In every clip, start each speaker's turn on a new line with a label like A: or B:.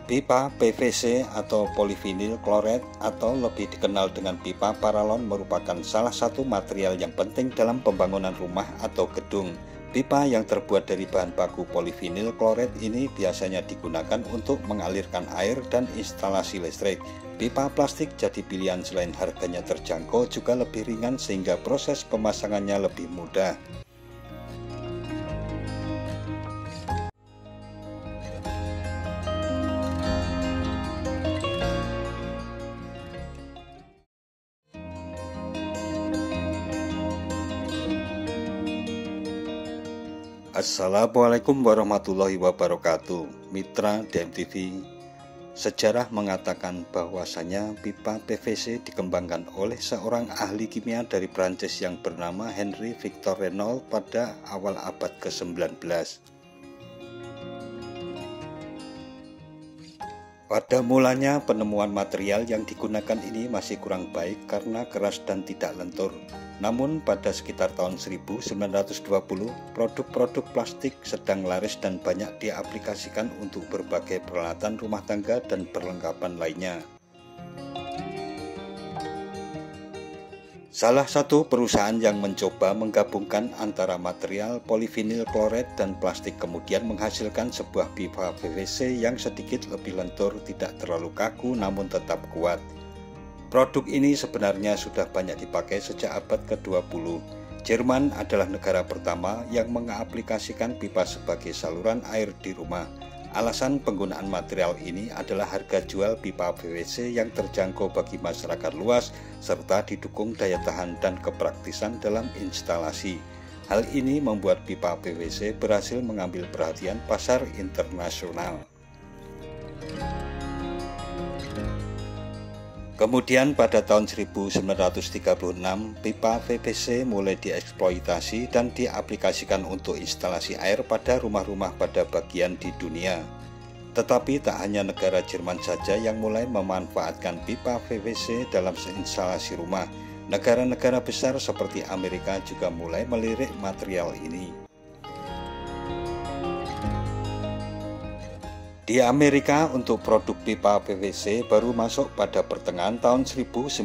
A: Pipa PVC atau polyvinyl chloride atau lebih dikenal dengan pipa paralon merupakan salah satu material yang penting dalam pembangunan rumah atau gedung. Pipa yang terbuat dari bahan baku polyvinyl chloride ini biasanya digunakan untuk mengalirkan air dan instalasi listrik. Pipa plastik jadi pilihan selain harganya terjangkau juga lebih ringan sehingga proses pemasangannya lebih mudah. Assalamualaikum warahmatullahi wabarakatuh. Mitra DMTV, sejarah mengatakan bahwasanya pipa PVC dikembangkan oleh seorang ahli kimia dari Prancis yang bernama Henri Victor Renault pada awal abad ke-19. Pada mulanya penemuan material yang digunakan ini masih kurang baik karena keras dan tidak lentur. Namun pada sekitar tahun 1920, produk-produk plastik sedang laris dan banyak diaplikasikan untuk berbagai peralatan rumah tangga dan perlengkapan lainnya. Salah satu perusahaan yang mencoba menggabungkan antara material polyvinyl chloride dan plastik kemudian menghasilkan sebuah pipa PVC yang sedikit lebih lentur, tidak terlalu kaku namun tetap kuat. Produk ini sebenarnya sudah banyak dipakai sejak abad ke-20. Jerman adalah negara pertama yang mengaplikasikan pipa sebagai saluran air di rumah. Alasan penggunaan material ini adalah harga jual pipa PVC yang terjangkau bagi masyarakat luas serta didukung daya tahan dan kepraktisan dalam instalasi. Hal ini membuat pipa PVC berhasil mengambil perhatian pasar internasional. Kemudian pada tahun 1936, pipa PVC mulai dieksploitasi dan diaplikasikan untuk instalasi air pada rumah-rumah pada bagian di dunia. Tetapi tak hanya negara Jerman saja yang mulai memanfaatkan pipa PVC dalam instalasi rumah. Negara-negara besar seperti Amerika juga mulai melirik material ini. Di Amerika untuk produk pipa PVC baru masuk pada pertengahan tahun 1950.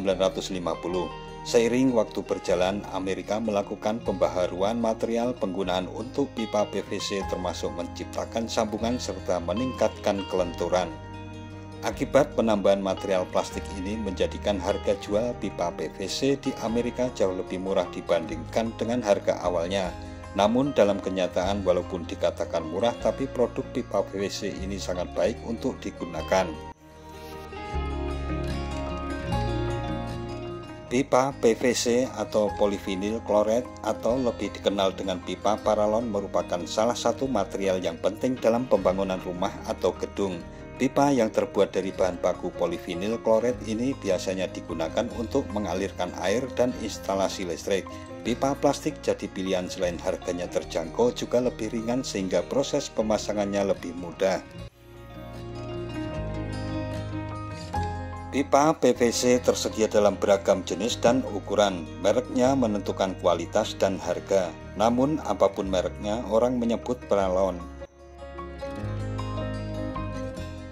A: Seiring waktu berjalan, Amerika melakukan pembaharuan material penggunaan untuk pipa PVC termasuk menciptakan sambungan serta meningkatkan kelenturan. Akibat penambahan material plastik ini menjadikan harga jual pipa PVC di Amerika jauh lebih murah dibandingkan dengan harga awalnya. Namun dalam kenyataan walaupun dikatakan murah tapi produk pipa PVC ini sangat baik untuk digunakan. Pipa PVC atau polyvinyl chloride atau lebih dikenal dengan pipa paralon merupakan salah satu material yang penting dalam pembangunan rumah atau gedung. Pipa yang terbuat dari bahan baku polyvinyl chloride ini biasanya digunakan untuk mengalirkan air dan instalasi listrik. Pipa plastik jadi pilihan selain harganya terjangkau juga lebih ringan sehingga proses pemasangannya lebih mudah. Pipa PVC tersedia dalam beragam jenis dan ukuran. Mereknya menentukan kualitas dan harga. Namun apapun mereknya, orang menyebut paralon.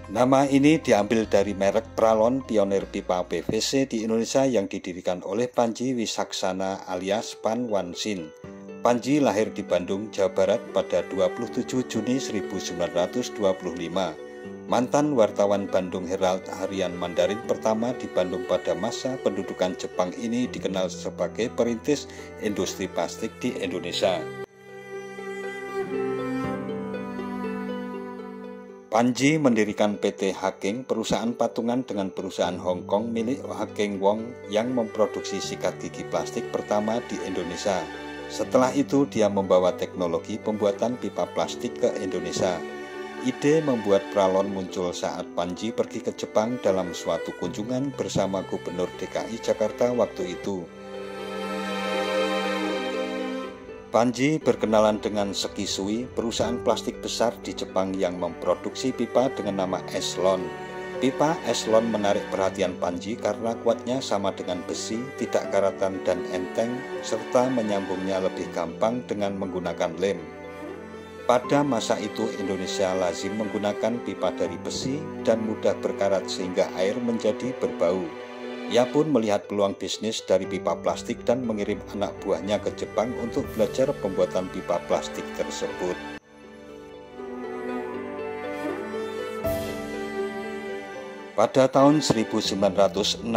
A: Nama ini diambil dari merek Pralon, pionir pipa PVC di Indonesia yang didirikan oleh Panji Wisaksana alias Pan Wansin. Panji lahir di Bandung, Jawa Barat pada 27 Juni 1925. Mantan wartawan Bandung Herald harian Mandarin pertama di Bandung pada masa pendudukan Jepang ini dikenal sebagai perintis industri plastik di Indonesia. Panji mendirikan PT Haking, perusahaan patungan dengan perusahaan Hong Kong milik Haking Wong yang memproduksi sikat gigi plastik pertama di Indonesia. Setelah itu dia membawa teknologi pembuatan pipa plastik ke Indonesia. Ide membuat Pralon muncul saat Panji pergi ke Jepang dalam suatu kunjungan bersama Gubernur DKI Jakarta waktu itu. Panji berkenalan dengan Sekisui, perusahaan plastik besar di Jepang yang memproduksi pipa dengan nama Eslon. Pipa Eslon menarik perhatian Panji karena kuatnya sama dengan besi, tidak karatan dan enteng, serta menyambungnya lebih gampang dengan menggunakan lem. Pada masa itu Indonesia lazim menggunakan pipa dari besi dan mudah berkarat sehingga air menjadi berbau. Ia pun melihat peluang bisnis dari pipa plastik dan mengirim anak buahnya ke Jepang untuk belajar pembuatan pipa plastik tersebut. Pada tahun 1963,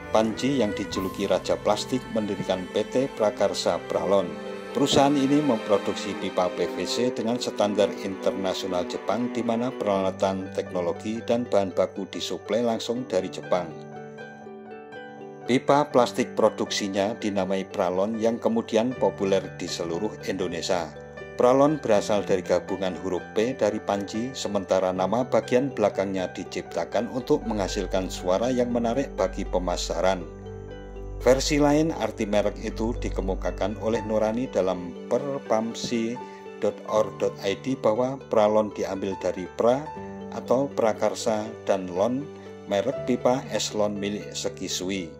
A: Panji yang dijuluki Raja Plastik mendirikan PT Prakarsa Pralon. Perusahaan ini memproduksi pipa PVC dengan standar internasional Jepang di mana peralatan, teknologi, dan bahan baku disuplai langsung dari Jepang. Pipa plastik produksinya dinamai Pralon yang kemudian populer di seluruh Indonesia. Pralon berasal dari gabungan huruf P dari Panji, sementara nama bagian belakangnya diciptakan untuk menghasilkan suara yang menarik bagi pemasaran. Versi lain arti merek itu dikemukakan oleh Nurani dalam perpamsi.or.id bahwa Pralon diambil dari pra atau prakarsa dan lon, merek pipa eslon milik Sekisui.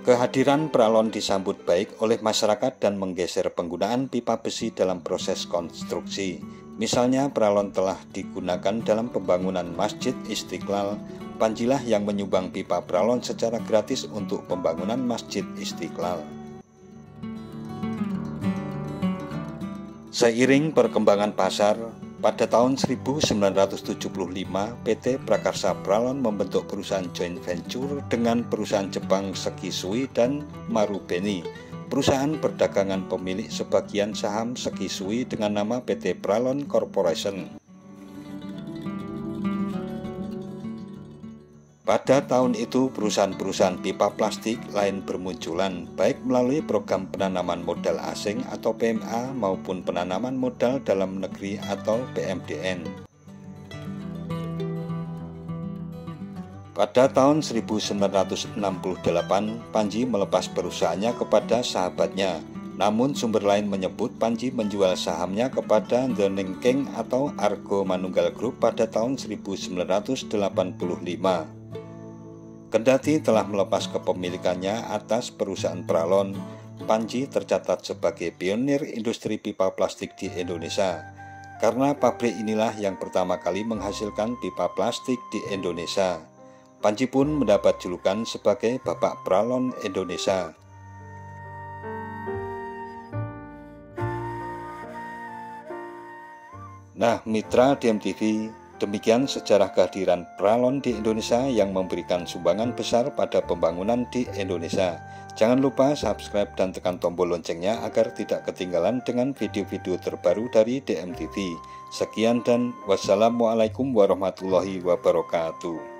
A: Kehadiran Pralon disambut baik oleh masyarakat dan menggeser penggunaan pipa besi dalam proses konstruksi. Misalnya Pralon telah digunakan dalam pembangunan Masjid Istiqlal. Panjilah yang menyumbang pipa Pralon secara gratis untuk pembangunan Masjid Istiqlal. Seiring perkembangan pasar, pada tahun 1975 PT Prakarsa Pralon membentuk perusahaan joint venture dengan perusahaan Jepang Sekisui dan Marubeni. Perusahaan perdagangan pemilik sebagian saham Sekisui dengan nama PT Pralon Corporation. Pada tahun itu, perusahaan-perusahaan pipa plastik lain bermunculan, baik melalui program penanaman modal asing atau PMA maupun penanaman modal dalam negeri atau PMDN. Pada tahun 1968, Panji melepas perusahaannya kepada sahabatnya. Namun sumber lain menyebut Panji menjual sahamnya kepada The Ningking atau Argo Manunggal Group pada tahun 1985. Kendati telah melepas kepemilikannya atas perusahaan Pralon, Panji tercatat sebagai pionir industri pipa plastik di Indonesia. Karena pabrik inilah yang pertama kali menghasilkan pipa plastik di Indonesia. Panji pun mendapat julukan sebagai Bapak Pralon Indonesia. Nah, mitra DMTV, demikian sejarah kehadiran Pralon di Indonesia yang memberikan sumbangan besar pada pembangunan di Indonesia. Jangan lupa subscribe dan tekan tombol loncengnya agar tidak ketinggalan dengan video-video terbaru dari DMTV. Sekian dan wassalamualaikum warahmatullahi wabarakatuh.